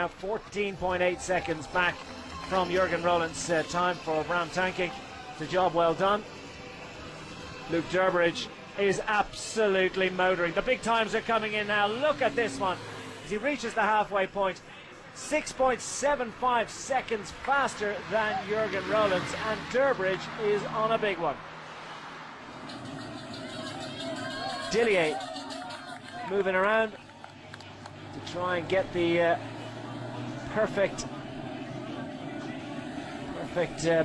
now 14.8 seconds back from Jürgen Roland's time for Bram Tankink. It's a job well done. Luke Durbridge is absolutely motoring. The big times are coming in now. Look at this one as he reaches the halfway point. 6.75 seconds faster than Jürgen Roland's, and Durbridge is on a big one. Dillier moving around to try and get the perfect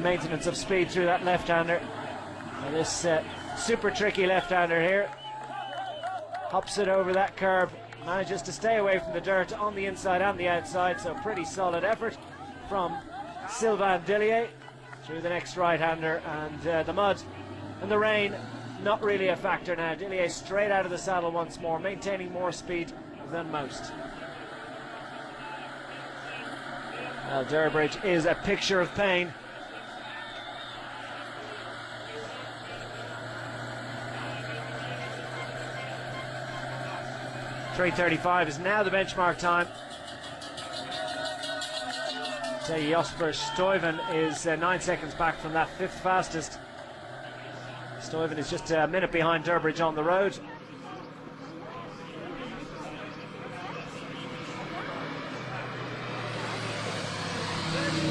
maintenance of speed through that left-hander. And this super tricky left-hander here hops it over that curb, manages to stay away from the dirt on the inside and the outside, so pretty solid effort from Sylvain Dillier through the next right-hander. And the mud and the rain not really a factor now. Dillier straight out of the saddle once more, maintaining more speed than most. Well, Durbridge is a picture of pain. .335 is now the benchmark time. Jasper Stuyven is 9 seconds back from that, fifth fastest. Stuyven is just a minute behind Durbridge on the road.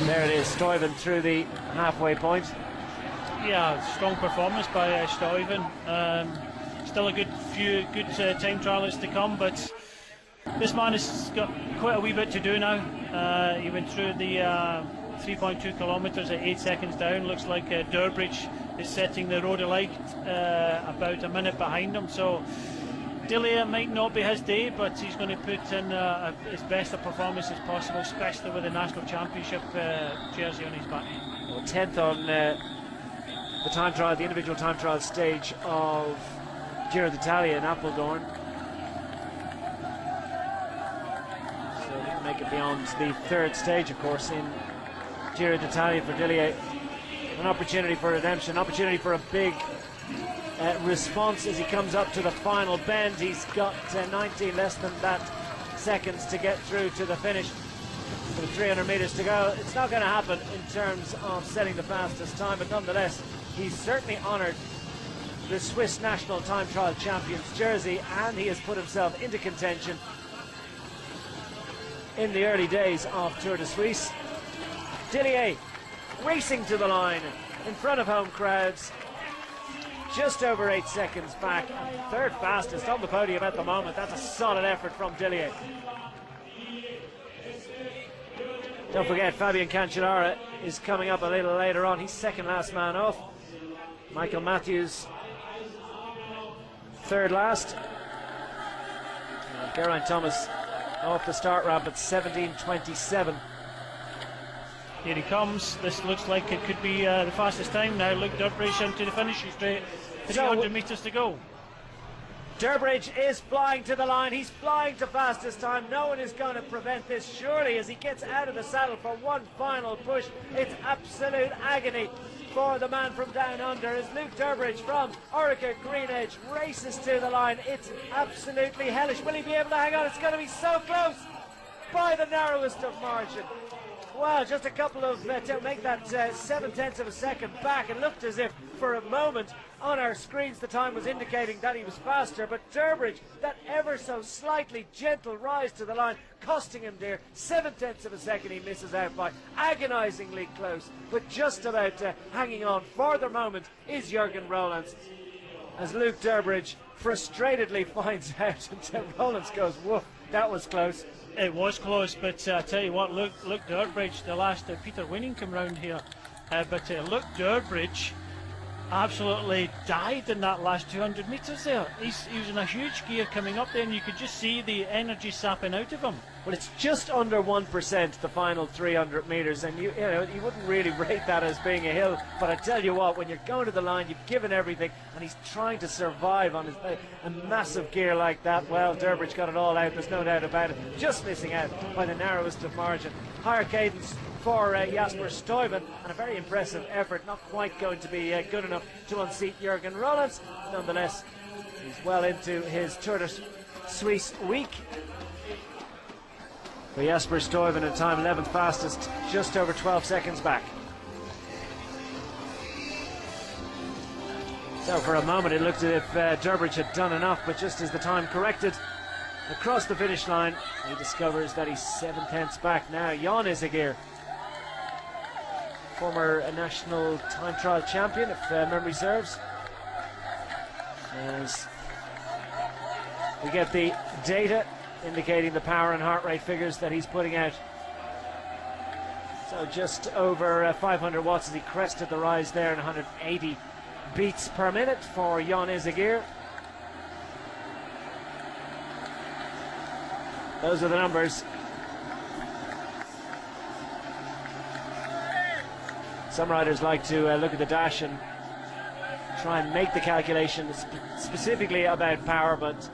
There it is, Stuyven through the halfway point. Yeah, strong performance by Stuyven. Still a good time trialists to come, but this man has got quite a wee bit to do now. He went through the 3.2 kilometres at 8 seconds down. Looks like Durbridge is setting the road alight about a minute behind him. So Dillier might not be his day, but he's going to put in his best a performance as possible, especially with the national championship jersey on his back. Well, 10th on the time trial, the individual time trial stage of Giro d'Italia in Apeldoorn. So he can make it beyond the third stage, of course, in Giro d'Italia for Dillier. An opportunity for redemption, opportunity for a big response as he comes up to the final bend. He's got 19 less than that seconds to get through to the finish. With 300 metres to go, it's not going to happen in terms of setting the fastest time, but nonetheless, he's certainly honoured the Swiss national time trial champions jersey, and he has put himself into contention in the early days of Tour de Suisse. Dillier racing to the line in front of home crowds, just over 8 seconds back, and third fastest on the podium at the moment. That's a solid effort from Dillier. Don't forget, Fabian Cancellara is coming up a little later on. He's second last man off. Michael Matthews third last. Geraint Thomas off the start ramp at 17:27. Here he comes. This looks like it could be the fastest time now. Luke Durbridge into the finishing straight. 300 metres to go. Durbridge is flying to the line. He's flying to fastest time. No one is going to prevent this, surely, as he gets out of the saddle for one final push. It's absolute agony for the man from down under as Luke Durbridge from Orica Greenedge races to the line. It's absolutely hellish. Will he be able to hang on? It's going to be so close by the narrowest of margin. Well, just a couple of to make that 7/10 of a second back. It looked as if for a moment on our screens the time was indicating that he was faster, but Durbridge, that ever so slightly gentle rise to the line, costing him dear. 7/10 of a second he misses out by, agonisingly close, but just about hanging on for the moment is Jürgen Roland, as Luke Durbridge frustratedly finds out, and Rollins goes, woof, that was close. It was close, but I tell you what, Luke Durbridge, the last Peter Winning came round here, but Luke Durbridge absolutely died in that last 200 metres there. He was in a huge gear coming up there, and you could just see the energy sapping out of him. Well, it's just under 1% the final 300 metres, and you know you wouldn't really rate that as being a hill, but I tell you what, when you're going to the line, you've given everything, and he's trying to survive on a massive gear like that. Well, Durbridge got it all out, there's no doubt about it, just missing out by the narrowest of margin. Higher cadence for Jasper Stuyven, and a very impressive effort, not quite going to be good enough to unseat Jürgen Rollins. Nonetheless, he's well into his Tour de Suisse week. For Jesper Stuyven in time 11th fastest, just over 12 seconds back. So for a moment it looked as if Durbridge had done enough, but just as the time corrected across the finish line, he discovers that he's 7/10 back now. Jan Izagir, former national time trial champion, if memory serves. As we get the data indicating the power and heart rate figures that he's putting out. So just over 500 watts as he crested the rise there, and 180 beats per minute for Jan Izagir. Those are the numbers. Some riders like to look at the dash and try and make the calculation specifically about power, but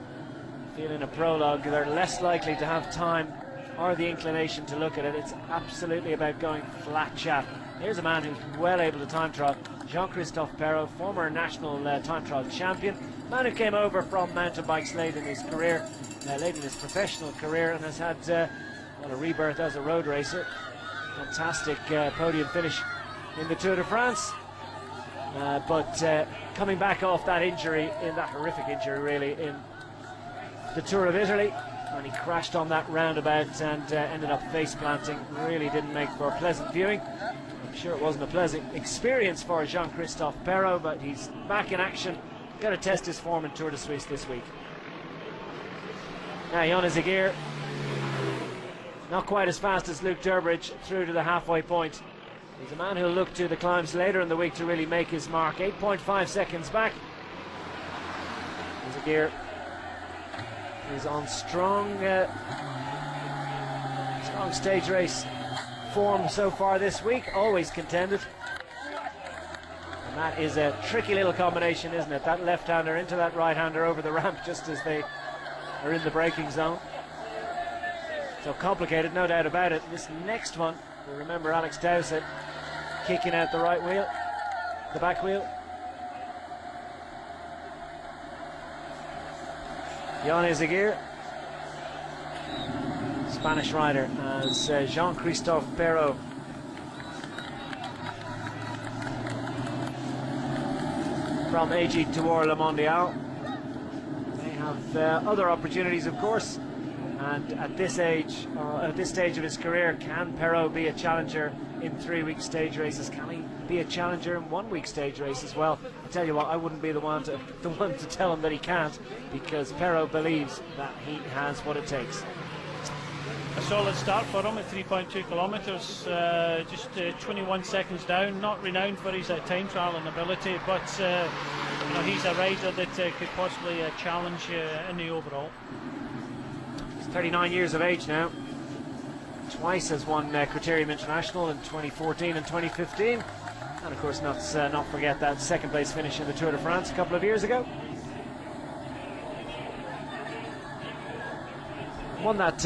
in a prologue they're less likely to have time or the inclination to look at it. It's absolutely about going flat chat. Here's a man who's well able to time trial, Jean-Christophe Perrault, former national time trial champion, man who came over from mountain bikes late in his career, late in his professional career, and has had a rebirth as a road racer. Fantastic podium finish in the Tour de France, but coming back off that injury, in that horrific injury really, in the Tour of Italy, and he crashed on that roundabout and ended up face planting. Really didn't make for pleasant viewing. I'm sure it wasn't a pleasant experience for Jean-Christophe Perrault, but he's back in action. Got to test his form in Tour de Suisse this week. Now Jan Izagir, not quite as fast as Luke Durbridge through to the halfway point. He's a man who'll look to the climbs later in the week to really make his mark. 8.5 seconds back. Izagir is on strong stage race form so far this week, always contended. And that is a tricky little combination, isn't it? That left-hander into that right-hander over the ramp just as they are in the braking zone. So complicated, no doubt about it. This next one, we remember Alex Dowsett kicking out the right wheel, the back wheel. Jan Izagir, Spanish rider, as Jean-Christophe Perrault. From AG Tour Le Mondial. They have other opportunities, of course, and at this age, at this stage of his career, can Perrault be a challenger in 3-week stage races? Can he be a challenger in 1-week stage races? Well, I tell you what, I wouldn't be the one to tell him that he can't, because Perrault believes that he has what it takes. A solid start for him at 3.2 kilometres, just 21 seconds down. Not renowned for his time trialling ability, but he's a rider that could possibly challenge in the overall. He's 39 years of age now. Twice has won Criterium International in 2014 and 2015, and of course not forget that second place finish in the Tour de France a couple of years ago. Won that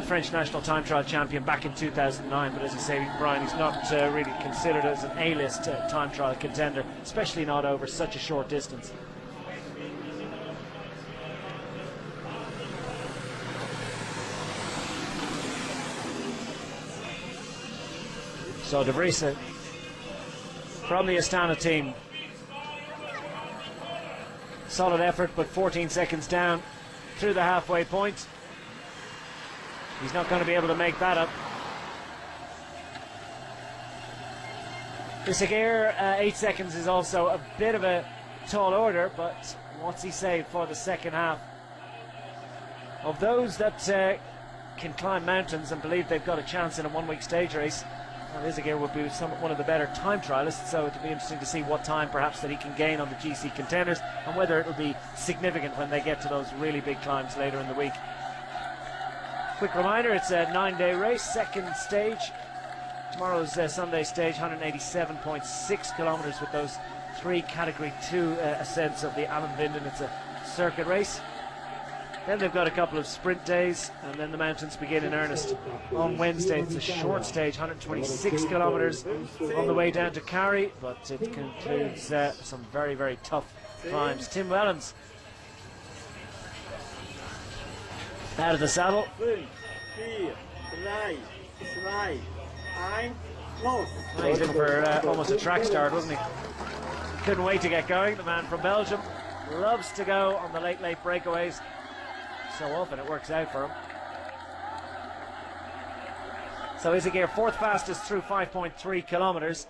French national time trial champion back in 2009, but as I say, Brian, he's not really considered as an A-list time trial contender, especially not over such a short distance. So De Vries from the Astana team. Solid effort, but 14 seconds down through the halfway point. He's not going to be able to make that up. Izagir, 8 seconds is also a bit of a tall order, but what's he say for the second half? Of those that can climb mountains and believe they've got a chance in a 1-week stage race, well, Izagir would be one of the better time trialists, so it'll be interesting to see what time perhaps that he can gain on the GC contenders, and whether it'll be significant when they get to those really big climbs later in the week. Quick reminder, it's a 9-day race, second stage. Tomorrow's Sunday stage, 187.6 kilometres with those 3 Category 2 ascents of the Allen Vinden. It's a circuit race. Then they've got a couple of sprint days, and then the mountains begin in earnest on Wednesday. It's a short stage, 126 kilometres on the way down to Carry, but it concludes some very, very tough climbs. Tim Wellens out of the saddle. 4, 3, 2, 1, close. He's in for almost a track start, wasn't he? Couldn't wait to get going. The man from Belgium loves to go on the late breakaways. So often it works out for him. So Isaguirre, fourth fastest through 5.3 kilometres.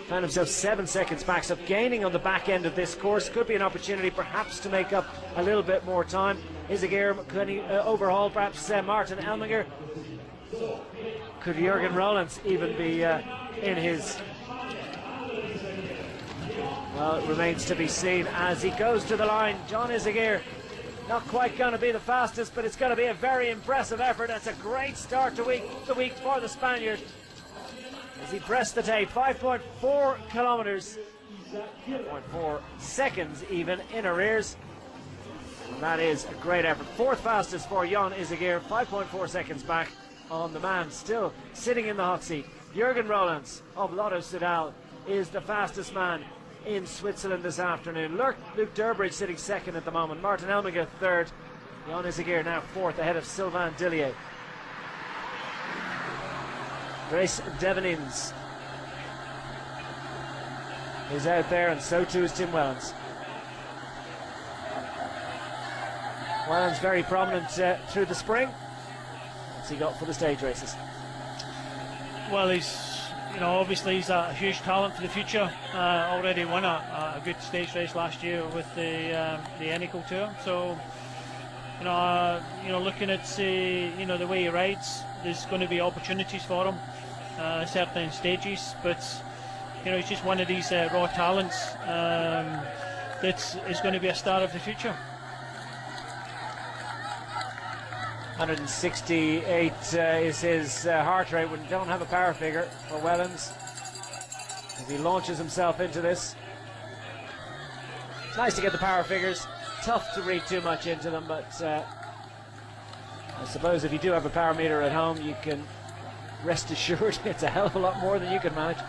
Found himself 7 seconds back, so gaining on the back end of this course could be an opportunity perhaps to make up a little bit more time. Isaguirre, could he overhaul perhaps Martin Elminger? Could Jürgen Rollens even be in his... Well, it remains to be seen as he goes to the line. John Isaguirre, not quite going to be the fastest, but it's going to be a very impressive effort. That's a great start to the week for the Spaniard. As he pressed the tape, 5.4 kilometres, 5.4 seconds even in arrears. And that is a great effort. Fourth fastest for Jan Isaguirre, 5.4 seconds back on the man still sitting in the hot seat. Jürgen Rollens of Lotto Soudal is the fastest man in Switzerland this afternoon. Luke Durbridge sitting second at the moment. Martin Elminger third. Jan Isaguirre now fourth ahead of Sylvain Dillier. Grace Devenins is out there, and so too is Tim Wellens. Wellens very prominent through the spring. What's he got for the stage races? Well, obviously he's a huge talent for the future. Already won a good stage race last year with the Eneco Tour. So, looking at the way he rides, there's going to be opportunities for him, certainly in stages. But he's just one of these raw talents that is going to be a star of the future. 168 is his heart rate when you don't have a power figure for Wellens as he launches himself into this. It's nice to get the power figures, tough to read too much into them, but I suppose if you do have a power meter at home, you can rest assured it's a hell of a lot more than you can manage.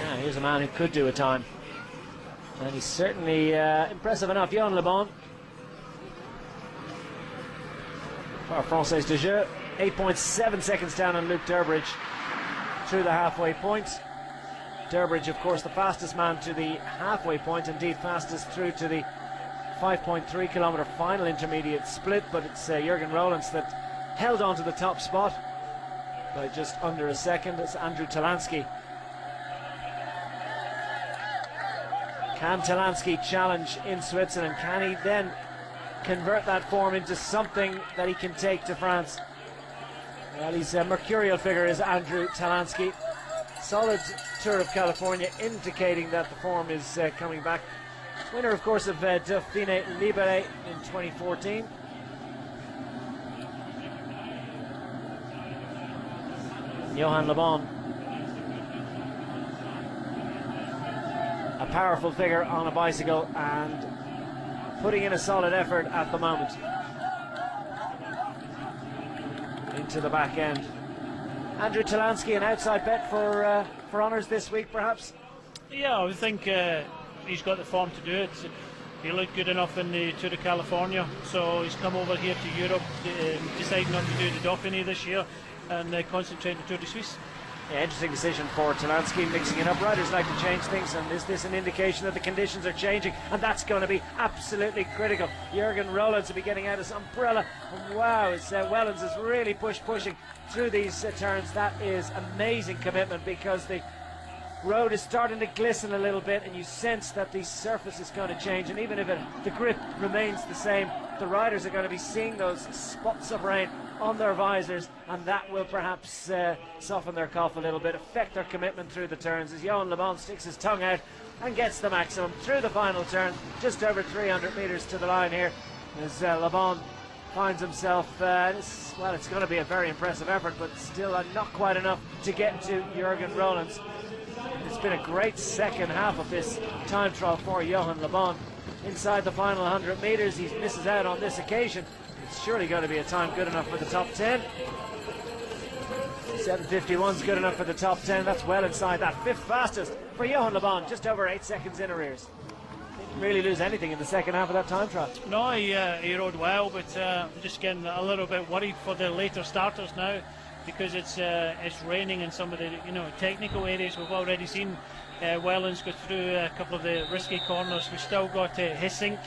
Yeah, here's a man who could do a time. And he's certainly impressive enough. Johan Le Bon, par Française de Jeu, 8.7 seconds down on Luke Durbridge through the halfway point. Durbridge, of course, the fastest man to the halfway point, indeed fastest through to the 5.3 kilometre final intermediate split, but it's Jürgen Rollens that held on to the top spot by just under a second. It's Andrew Talansky. Can Talansky challenge in Switzerland? Can he then convert that form into something that he can take to France? Well, he's a mercurial figure, is Andrew Talansky. Solid Tour of California, indicating that the form is coming back. Winner, of course, of Dauphine Libéré in 2014. Johan Le Bon, a powerful figure on a bicycle and putting in a solid effort at the moment. Into the back end. Andrew Talansky, an outside bet for honours this week, perhaps? Yeah, I think he's got the form to do it. He looked good enough in the Tour de California, so he's come over here to Europe, decided not to do the Dauphiné this year and concentrate on the Tour de Suisse. Yeah, interesting decision for Talansky, mixing it up. Riders like to change things, and is this an indication that the conditions are changing? And that's going to be absolutely critical. Jürgen Rollens will be getting out his umbrella. And wow, Wellens is really pushing through these turns. That is amazing commitment, because the road is starting to glisten a little bit, and you sense that the surface is going to change. And even if the grip remains the same, the riders are going to be seeing those spots of rain on their visors, and that will perhaps soften their cough a little bit, affect their commitment through the turns, as Johan Le Bon sticks his tongue out and gets the maximum through the final turn, just over 300 metres to the line here, as Le Bon finds himself, it's going to be a very impressive effort, but still not quite enough to get to Jürgen Rollens. It's been a great second half of this time trial for Johan Le Bon. Inside the final 100 metres, he misses out on this occasion. It's surely going to be a time good enough for the top 10. 7:51's good enough for the top 10. That's well inside that. Fifth fastest for Johan Le Bon, just over 8 seconds in arrears. really lose anything in the second half of that time trial. No, he rode well, but just getting a little bit worried for the later starters now, because it's raining in some of the technical areas. We've already seen Wellens go through a couple of the risky corners. We've still got Hissink,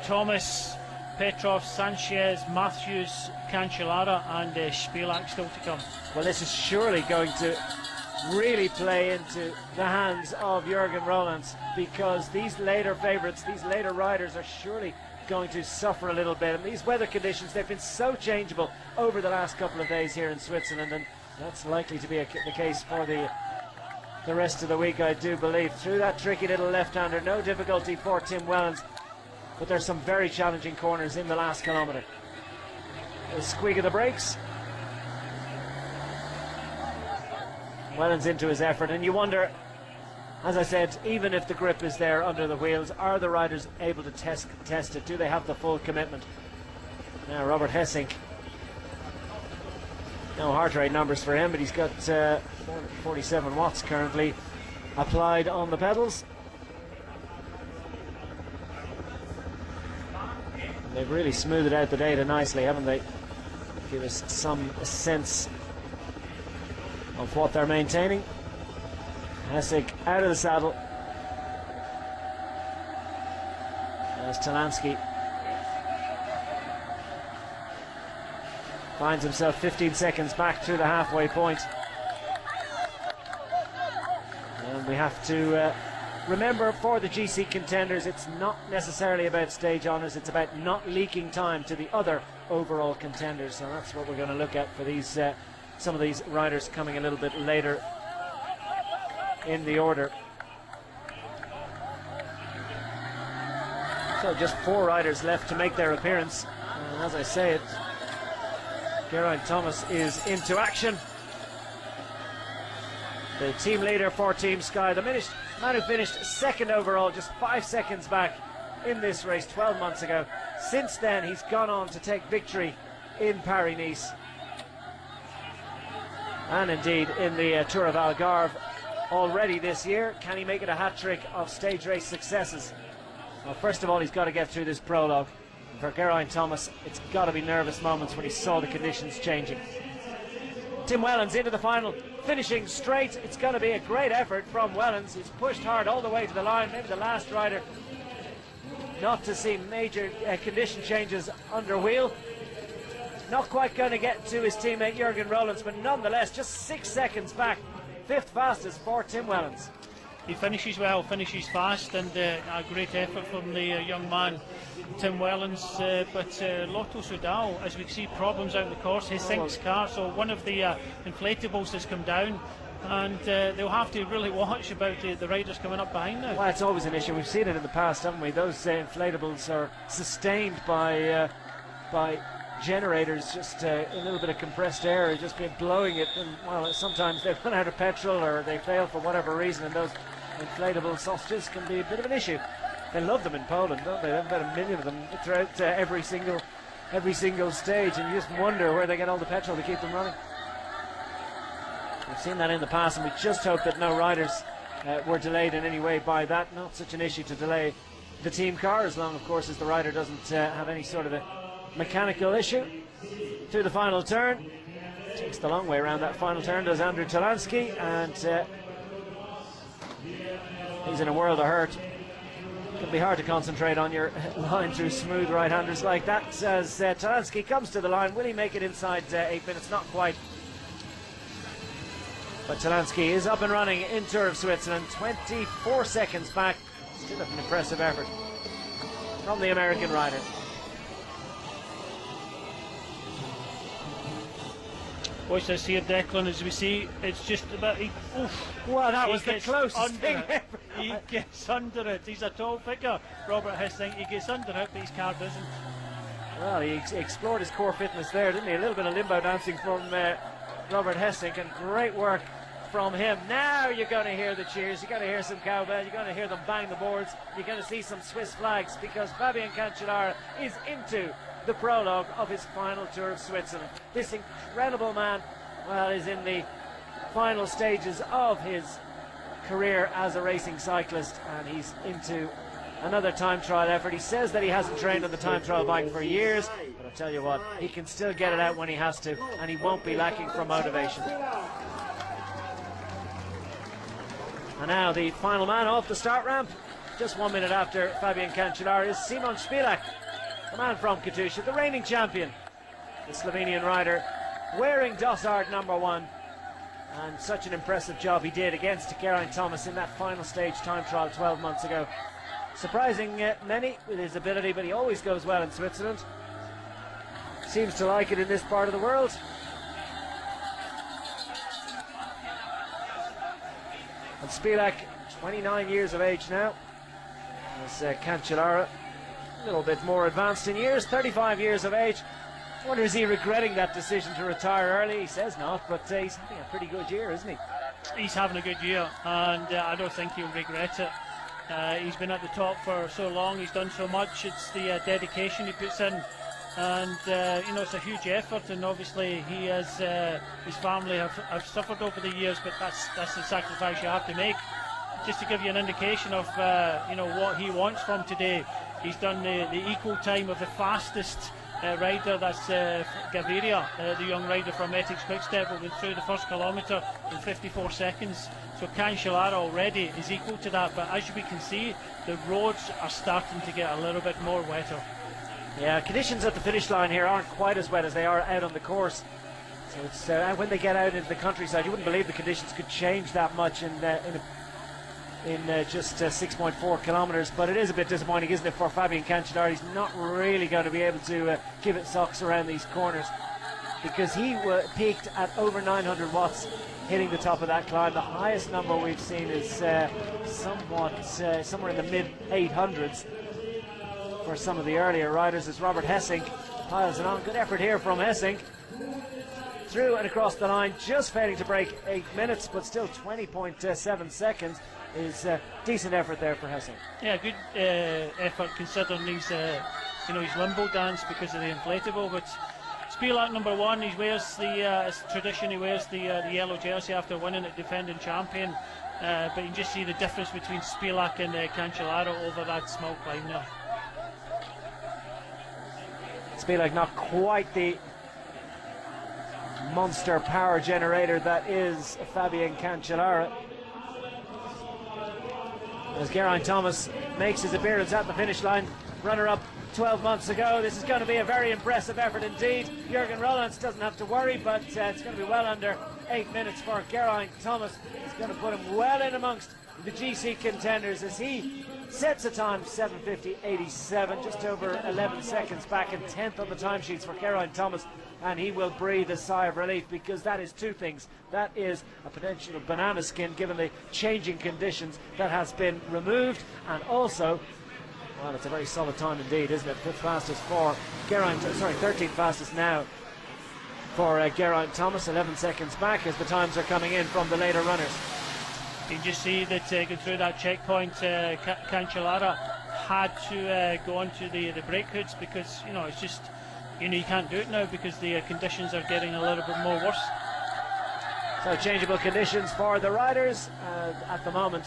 Thomas, Petrov, Sanchez, Matthews, Cancellara and Spilak still to come. Well, this is surely going to really play into the hands of Jürgen Rollins, because these later favourites, these later riders are surely going to suffer a little bit. And these weather conditions, they've been so changeable over the last couple of days here in Switzerland, and that's likely to be the case for the rest of the week, I do believe. Through that tricky little left-hander, no difficulty for Tim Wellens, but there's some very challenging corners in the last kilometre. A squeak of the brakes. Wellens into his effort, and you wonder, as I said, even if the grip is there under the wheels, are the riders able to test it? Do they have the full commitment? Now Robert Hessink, no heart rate numbers for him, but he's got 47 watts currently applied on the pedals. And they've really smoothed out the data nicely, haven't they? Give us some sense of what they're maintaining. Hessink out of the saddle as Talansky finds himself 15 seconds back through the halfway point. And we have to remember, for the GC contenders, it's not necessarily about stage honours, it's about not leaking time to the other overall contenders. So that's what we're going to look at for these some of these riders coming a little bit later in the order. So just 4 riders left to make their appearance, and as I say it, Geraint Thomas is into action. The team leader for Team Sky, the man who finished second overall, just 5 seconds back in this race 12 months ago. Since then he's gone on to take victory in Paris-Nice and indeed in the Tour of Algarve already this year. Can he make it a hat-trick of stage race successes? Well, first of all, he's got to get through this prologue. For Geraint Thomas, it's got to be nervous moments when he saw the conditions changing. Tim Wellens into the final, finishing straight. It's going to be a great effort from Wellens. He's pushed hard all the way to the line, maybe the last rider not to see major condition changes under wheel. Not quite going to get to his teammate Jürgen Rollins, but nonetheless just 6 seconds back. 5th fastest for Tim Wellens. He finishes well, finishes fast, and a great effort from the young man Tim Wellens, but Lotto Soudal, as we see problems out the course, Hissink's car, so one of the inflatables has come down, and they'll have to really watch about the riders coming up behind now. Well, it's always an issue. We've seen it in the past, haven't we? Those inflatables are sustained by generators, just a little bit of compressed air, just been blowing it, and well, sometimes they run out of petrol or they fail for whatever reason, and those inflatable sausages can be a bit of an issue. They love them in Poland, don't they? They have about 1 million of them throughout every single stage, and you just wonder where they get all the petrol to keep them running. We've seen that in the past, and we just hope that no riders were delayed in any way by that. Not such an issue to delay the team car, as long, of course, as the rider doesn't have any sort of a mechanical issue. Through the final turn, takes the long way around that final turn, does Andrew Talansky, and he's in a world of hurt. It can be hard to concentrate on your line through smooth right-handers like that. As Talansky comes to the line, will he make it inside 8 minutes? Not quite. But Talansky is up and running in Tour of Switzerland, 24 seconds back. Still an impressive effort from the American rider. Watch this here, Declan, as we see, it's just about... Well, that was the closest thing ever. He gets under it. He's a tall figure, Robert Hessink. He gets under it, but his car doesn't. Well, he explored his core fitness there, didn't he? A little bit of limbo dancing from Robert Hessink, and great work from him. Now you're going to hear the cheers, you're going to hear some cowbell, you're going to hear them bang the boards, you're going to see some Swiss flags, because Fabian Cancellara is into the prologue of his final Tour of Switzerland. This incredible man, well, is in the final stages of his career as a racing cyclist, and he's into another time trial effort. He says that he hasn't trained on the time trial bike for years, but I'll tell you what, he can still get it out when he has to, and he won't be lacking for motivation. And now the final man off the start ramp, just 1 minute after Fabian Cancellara, is Simon Spilak, the man from Katusha, the reigning champion, the Slovenian rider, wearing Dossard #1. And such an impressive job he did against Geraint Thomas in that final stage time trial 12 months ago. Surprising many with his ability, but he always goes well in Switzerland. Seems to like it in this part of the world. And Spilak, 29 years of age now. As Cancellara, a little bit more advanced in years, 35 years of age. I wonder, is he regretting that decision to retire early? He says not, but he's having a pretty good year, isn't he? He's having a good year, and I don't think he'll regret it. He's been at the top for so long, he's done so much. It's the dedication he puts in, and you know, it's a huge effort, and obviously he has, his family have suffered over the years, but that's the sacrifice you have to make. Just to give you an indication of you know, what he wants from today, he's done the equal time of the fastest rider, that's Gaviria, the young rider from Ethics Quickstep, who went through the first kilometre in 54 seconds. So Cancellara already is equal to that, but as we can see, the roads are starting to get a little bit more wetter. Yeah, conditions at the finish line here aren't quite as wet as they are out on the course. So it's when they get out into the countryside, you wouldn't believe the conditions could change that much in just 6.4 kilometres, but it is a bit disappointing, isn't it, for Fabian Cancellara? He's not really going to be able to give it socks around these corners, because he peaked at over 900 watts hitting the top of that climb. The highest number we've seen is somewhere in the mid 800s for some of the earlier riders, as Robert Hessink piles it on. Good effort here from Hessink, through and across the line, just failing to break 8 minutes, but still 20.7 seconds is decent effort there for Hessink. Yeah, good effort considering he's you know, his limbo dance because of the inflatable. But Spilak #1, he wears the as tradition, he wears the yellow jersey after winning it, defending champion. But you can just see the difference between Spilak and Cancellara over that small climb there. Spilak not quite the monster power generator that is Fabian Cancellara. As Geraint Thomas makes his appearance at the finish line, runner-up 12 months ago. This is going to be a very impressive effort indeed. Jürgen Rollins doesn't have to worry, but it's going to be well under 8 minutes for Geraint Thomas. It's going to put him well in amongst the GC contenders as he sets a time 7:50.87, just over 11 seconds back, and 10th on the timesheets for Geraint Thomas. And he will breathe a sigh of relief, because that is two things. That is a potential banana skin given the changing conditions that has been removed, and also, well, it's a very solid time indeed, isn't it? 5th fastest for Geraint, 13th fastest now for Geraint Thomas, 11 seconds back as the times are coming in from the later runners. You can just see that going through that checkpoint, Cancellara had to go onto the brake hoods, because, you know, it's just, you know, you can't do it now because the conditions are getting a little bit more worse. So changeable conditions for the riders at the moment.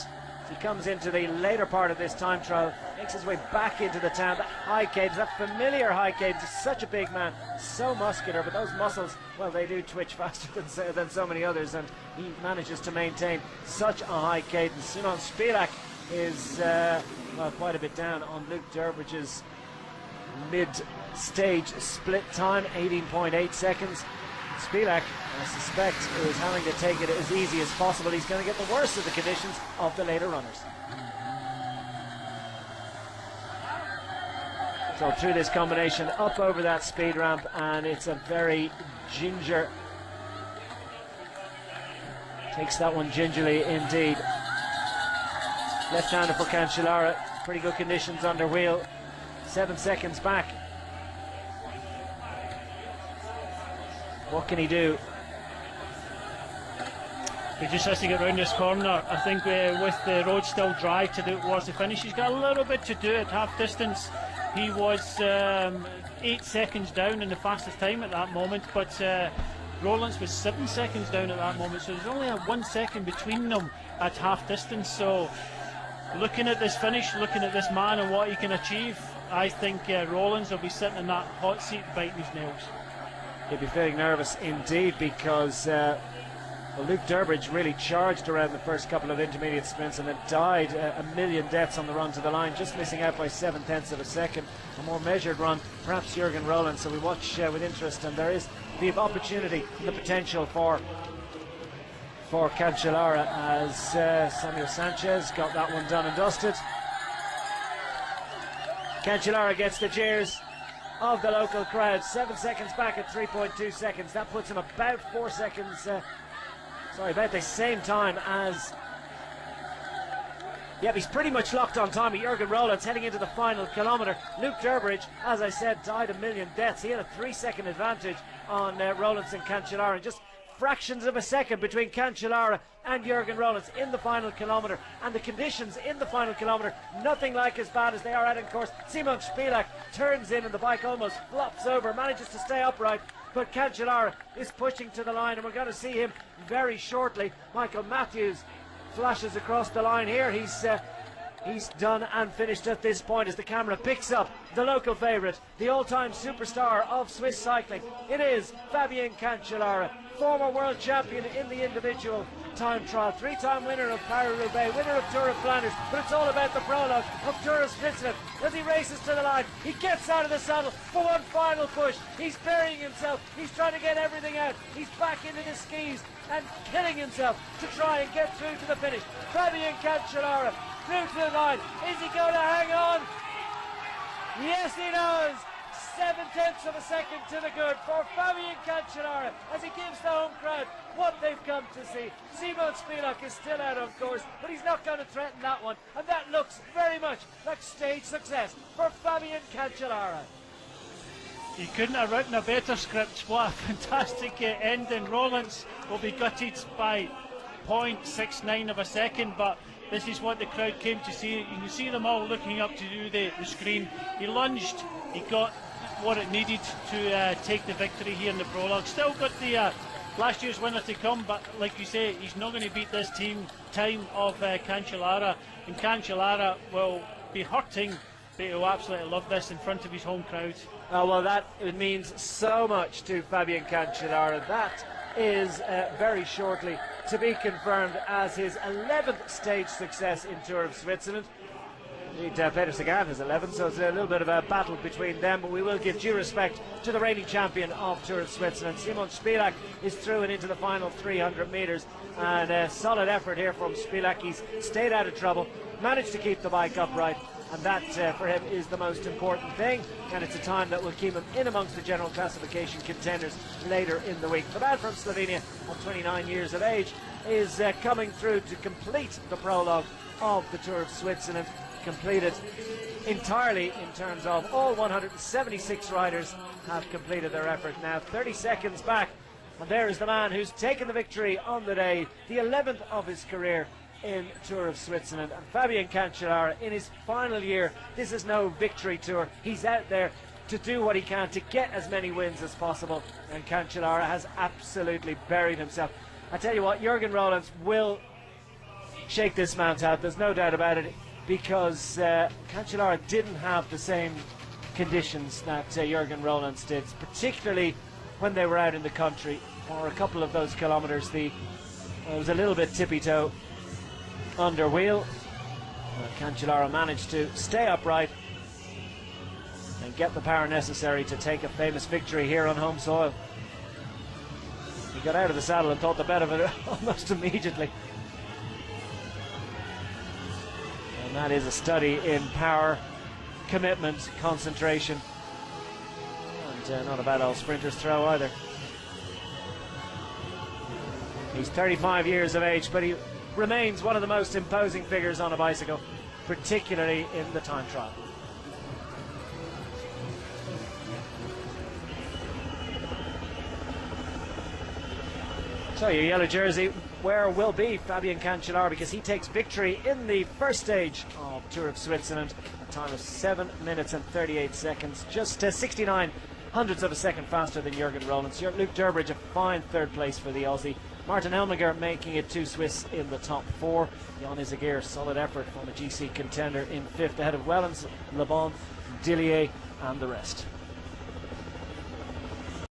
He comes into the later part of this time trial, makes his way back into the town. That high cadence, that familiar high cadence. He's such a big man, so muscular, but those muscles, well, they do twitch faster than so many others, and he manages to maintain such a high cadence. Simon Spilak is well, quite a bit down on Luke Durbridge's mid-stage split time, 18.8 seconds. Spilak, I suspect, is having to take it as easy as possible. He's going to get the worst of the conditions of the later runners. So through this combination, up over that speed ramp, and it's a very ginger. Takes that one gingerly indeed. Left-hander for Cancellara. Pretty good conditions under wheel. 7 seconds back. What can he do? He just has to get round this corner. I think with the road still dry towards the finish, he's got a little bit to do at half distance. He was 8 seconds down in the fastest time at that moment, but Rollins was 7 seconds down at that moment, so there's only a 1 second between them at half distance. So looking at this finish, looking at this man and what he can achieve, I think Rollins will be sitting in that hot seat biting his nails. He'll be feeling nervous indeed because well, Luke Durbridge really charged around the first couple of intermediate sprints and then died a million deaths on the run to the line, just missing out by 0.7 of a second. A more measured run, perhaps Jürgen Rollins. So we watch with interest, and there is the opportunity, the potential for Cancellara as Samuel Sanchez got that one done and dusted. Cancellara gets the cheers of the local crowd. 7 seconds back at 3.2 seconds. That puts him about 4 seconds. About the same time as. Yep, he's pretty much locked on time. Jürgen Rollins heading into the final kilometre. Luke Durbridge, as I said, died a million deaths. He had a 3-second advantage on Rollins and Cancellara, and just fractions of a second between Cancellara and Jürgen Rollins in the final kilometre. And the conditions in the final kilometre, nothing like as bad as they are out in course. Simon Spilak turns in and the bike almost flops over, manages to stay upright, but Cancellara is pushing to the line, and we're going to see him very shortly. Michael Matthews flashes across the line here. He's done and finished at this point as the camera picks up the local favourite, the all-time superstar of Swiss cycling. It is Fabien Cancellara, former world champion in the individual time trial, 3-time winner of Paris-Roubaix, winner of Tour of Flanders, but it's all about the prologue of Tour of Switzerland. As he races to the line, he gets out of the saddle for one final push. He's burying himself, he's trying to get everything out, he's back into the skis and killing himself to try and get through to the finish. Fabien Cancellara through to the line. Is he going to hang on? Yes, he does. 0.7 of a second to the good for Fabien Cancellara as he gives the home crowd what they've come to see. Simon Spilak is still out on course, but he's not going to threaten that one, and that looks very much like stage success for Fabien Cancellara. He couldn't have written a better script. What a fantastic ending. Rollins will be gutted by 0.69 of a second, but this is what the crowd came to see. You can see them all looking up to do the screen. He lunged, he got what it needed to take the victory here in the prologue. Still got the last year's winner to come, but like you say, he's not going to beat this time of Cancellara, and Cancellara will be hurting, but he'll absolutely love this in front of his home crowd. Oh, well, that it means so much to Fabien Cancellara. That is very shortly to be confirmed as his 11th stage success in Tour of Switzerland. Peter Sagan is 11, so it's a little bit of a battle between them, but we will give due respect to the reigning champion of Tour of Switzerland. Simon Spilak is through and into the final 300 metres, and a solid effort here from Spilak. He's stayed out of trouble, managed to keep the bike upright, and that for him is the most important thing, and it's a time that will keep him in amongst the general classification contenders later in the week. The man from Slovenia, at 29 years of age, is coming through to complete the prologue of the Tour of Switzerland, completed entirely in terms of all 176 riders have completed their effort now. 30 seconds back, and there is the man who's taken the victory on the day, the 11th of his career in Tour of Switzerland, and Fabien Cancellara in his final year. This is no victory tour. He's out there to do what he can to get as many wins as possible, and Cancellara has absolutely buried himself. I tell you what, Jürgen Rollins will shake this mount out, there's no doubt about it, because Cancellara didn't have the same conditions that Jürgen Rollins did, particularly when they were out in the country for a couple of those kilometres. It was a little bit tippy-toe under wheel. Cancellara managed to stay upright and get the power necessary to take a famous victory here on home soil. He got out of the saddle and thought the better of it almost immediately. And that is a study in power, commitment, concentration, and not a bad old sprinter's throw either. He's 35 years of age, but he remains one of the most imposing figures on a bicycle, particularly in the time trial. So your yellow jersey, where will be Fabien Cancellara, because he takes victory in the first stage of Tour of Switzerland, a time of 7 minutes and 38 seconds, just 69 hundredths of a second faster than Jürgen Rollins. Luke Durbridge, a fine third place for the Aussie, Martin Helminger making it 2 Swiss in the top 4. Jan Izagir, solid effort from a GC contender in 5th, ahead of Wellens, Le Bon, Dillier and the rest.